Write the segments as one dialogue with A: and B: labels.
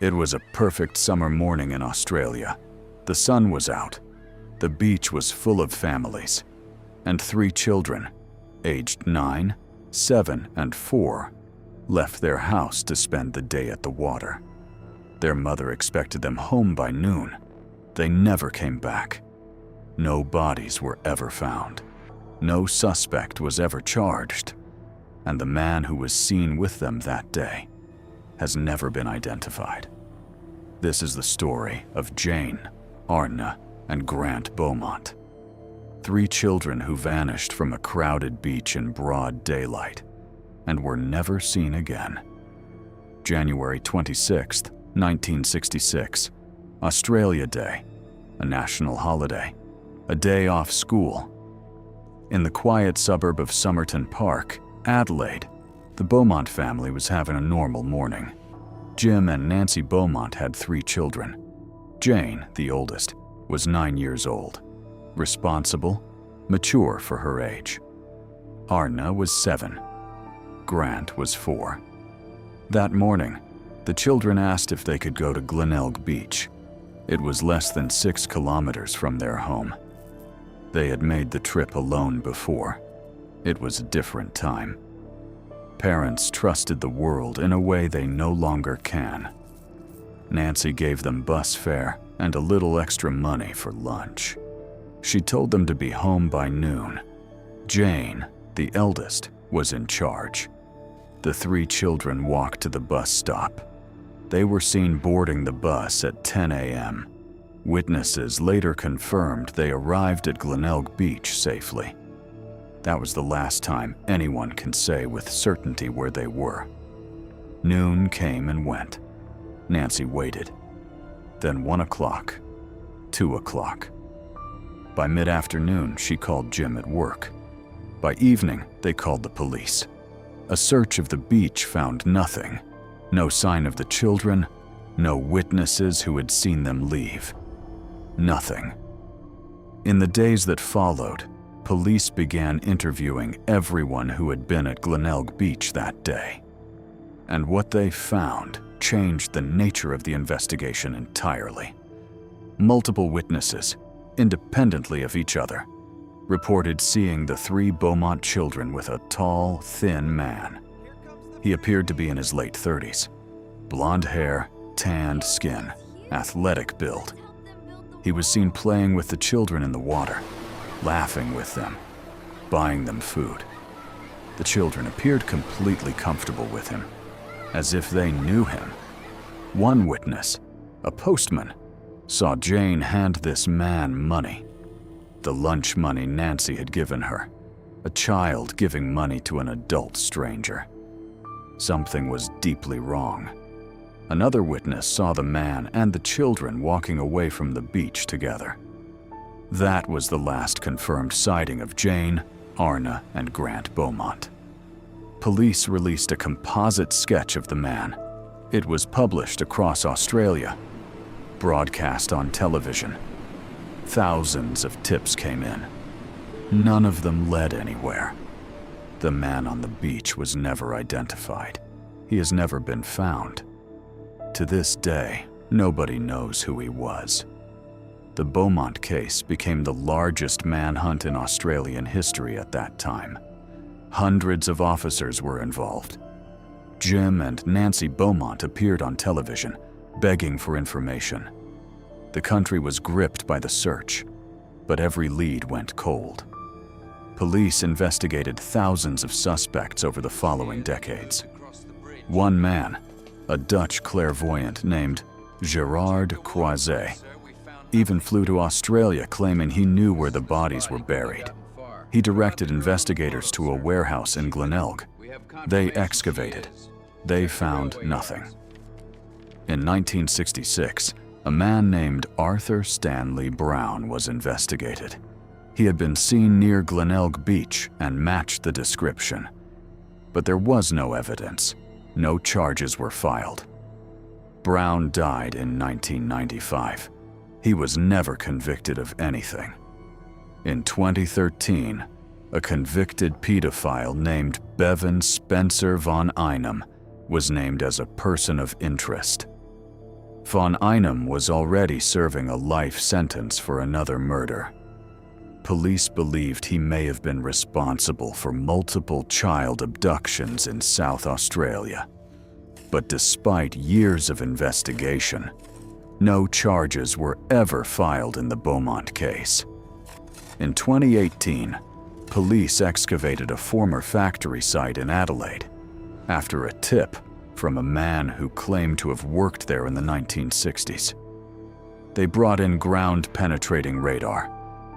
A: It was a perfect summer morning in Australia. The sun was out. The beach was full of families. And 3 children, aged 9, 7, and 4, left their house to spend the day at the water. Their mother expected them home by noon. They never came back. No bodies were ever found. No suspect was ever charged. And the man who was seen with them that day has never been identified. This is the story of Jane, Arnna, and Grant Beaumont. 3 children who vanished from a crowded beach in broad daylight and were never seen again. January 26, 1966, Australia Day, a national holiday, a day off school. In the quiet suburb of Somerton Park, Adelaide, the Beaumont family was having a normal morning. Jim and Nancy Beaumont had 3 children. Jane, the oldest, was 9 years old, responsible, mature for her age. Arnna was 7. Grant was 4. That morning, the children asked if they could go to Glenelg Beach. It was less than 6 kilometers from their home. They had made the trip alone before. It was a different time. Parents trusted the world in a way they no longer can. Nancy gave them bus fare and a little extra money for lunch. She told them to be home by noon. Jane, the eldest, was in charge. The 3 children walked to the bus stop. They were seen boarding the bus at 10 a.m. Witnesses later confirmed they arrived at Glenelg Beach safely. That was the last time anyone can say with certainty where they were. Noon came and went. Nancy waited. Then 1 o'clock, 2 o'clock. By mid-afternoon, she called Jim at work. By evening, they called the police. A search of the beach found nothing. No sign of the children, no witnesses who had seen them leave. Nothing. In the days that followed, police began interviewing everyone who had been at Glenelg Beach that day. And what they found changed the nature of the investigation entirely. Multiple witnesses, independently of each other, reported seeing the 3 Beaumont children with a tall, thin man. He appeared to be in his late 30s. Blonde hair, tanned skin, athletic build. He was seen playing with the children in the water, laughing with them, buying them food. The children appeared completely comfortable with him, as if they knew him. One witness, a postman, saw Jane hand this man money. The lunch money Nancy had given her, a child giving money to an adult stranger. Something was deeply wrong. Another witness saw the man and the children walking away from the beach together. That was the last confirmed sighting of Jane, Arnna, and Grant Beaumont. Police released a composite sketch of the man. It was published across Australia, broadcast on television. Thousands of tips came in. None of them led anywhere. The man on the beach was never identified. He has never been found. To this day, nobody knows who he was. The Beaumont case became the largest manhunt in Australian history at that time. Hundreds of officers were involved. Jim and Nancy Beaumont appeared on television, begging for information. The country was gripped by the search, but every lead went cold. Police investigated thousands of suspects over the following decades. One man, a Dutch clairvoyant named Gerard Croiset, even flew to Australia claiming he knew where the bodies were buried. He directed investigators to a warehouse in Glenelg. They excavated. They found nothing. In 1966, a man named Arthur Stanley Brown was investigated. He had been seen near Glenelg Beach and matched the description. But there was no evidence. No charges were filed. Brown died in 1995. He was never convicted of anything. In 2013, a convicted pedophile named Bevan Spencer von Einem was named as a person of interest. Von Einem was already serving a life sentence for another murder. Police believed he may have been responsible for multiple child abductions in South Australia. But despite years of investigation, no charges were ever filed in the Beaumont case. In 2018, police excavated a former factory site in Adelaide after a tip from a man who claimed to have worked there in the 1960s. They brought in ground-penetrating radar.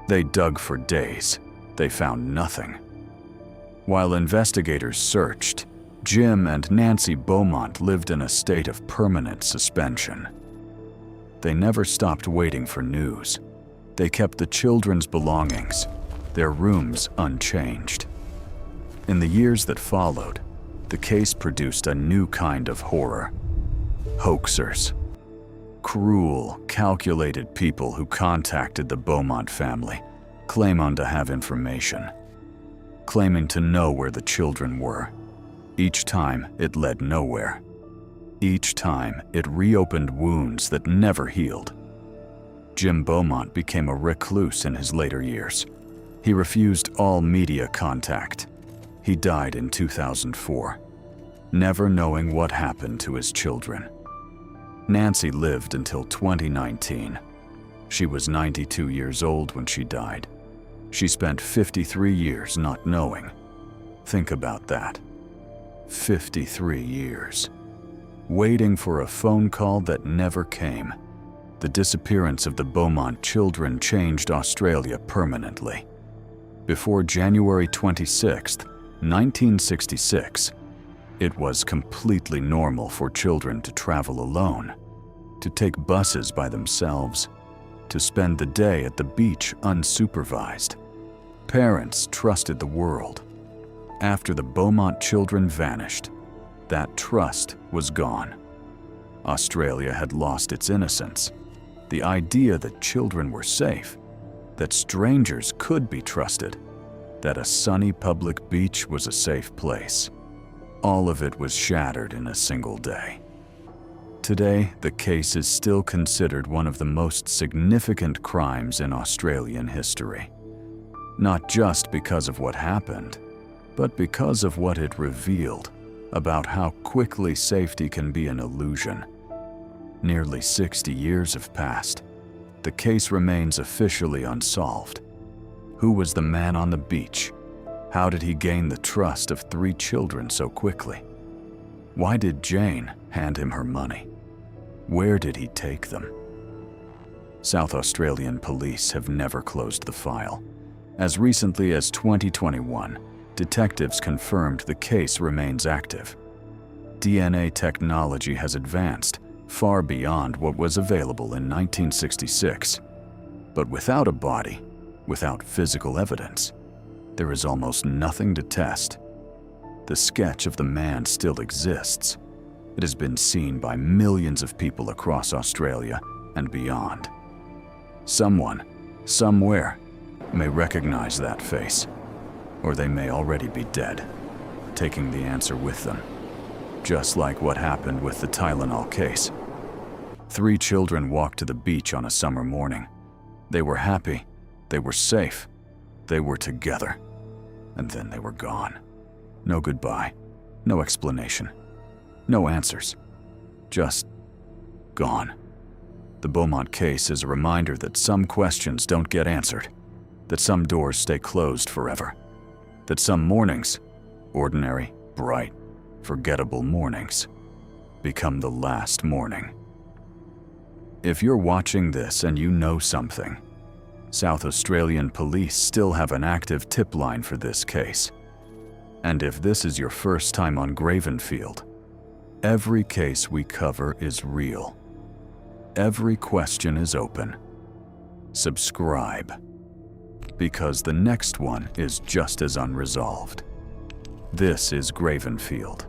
A: They dug for days. They found nothing. While investigators searched, Jim and Nancy Beaumont lived in a state of permanent suspension. They never stopped waiting for news. They kept the children's belongings, their rooms unchanged. In the years that followed, the case produced a new kind of horror. Hoaxers. Cruel, calculated people who contacted the Beaumont family, claiming to have information, claiming to know where the children were. Each time, it led nowhere. Each time, it reopened wounds that never healed. Jim Beaumont became a recluse in his later years. He refused all media contact. He died in 2004, never knowing what happened to his children. Nancy lived until 2019. She was 92 years old when she died. She spent 53 years not knowing. Think about that. 53 years. Waiting for a phone call that never came. The disappearance of the Beaumont children changed Australia permanently. Before January 26, 1966, it was completely normal for children to travel alone, to take buses by themselves, to spend the day at the beach unsupervised. Parents trusted the world. After the Beaumont children vanished, that trust was gone. Australia had lost its innocence. The idea that children were safe, that strangers could be trusted, that a sunny public beach was a safe place. All of it was shattered in a single day. Today, the case is still considered one of the most significant crimes in Australian history. Not just because of what happened, but because of what it revealed about how quickly safety can be an illusion. Nearly 60 years have passed. The case remains officially unsolved. Who was the man on the beach? How did he gain the trust of 3 children so quickly? Why did Jane hand him her money? Where did he take them? South Australian police have never closed the file. As recently as 2021, detectives confirmed the case remains active. DNA technology has advanced far beyond what was available in 1966. But without a body, without physical evidence, there is almost nothing to test. The sketch of the man still exists. It has been seen by millions of people across Australia and beyond. Someone, somewhere, may recognize that face, or they may already be dead, taking the answer with them. Just like what happened with the Tylenol case. 3 children walked to the beach on a summer morning. They were happy, they were safe, they were together, and then they were gone. No goodbye, no explanation, no answers, just gone. The Beaumont case is a reminder that some questions don't get answered, that some doors stay closed forever, that some mornings, ordinary, bright, forgettable mornings, become the last morning. If you're watching this and you know something, South Australian police still have an active tip line for this case. And if this is your first time on Gravenfield, every case we cover is real. Every question is open. Subscribe, because the next one is just as unresolved. This is Gravenfield.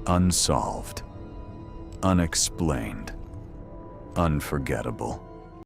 A: Unsolved. Unexplained. Unforgettable.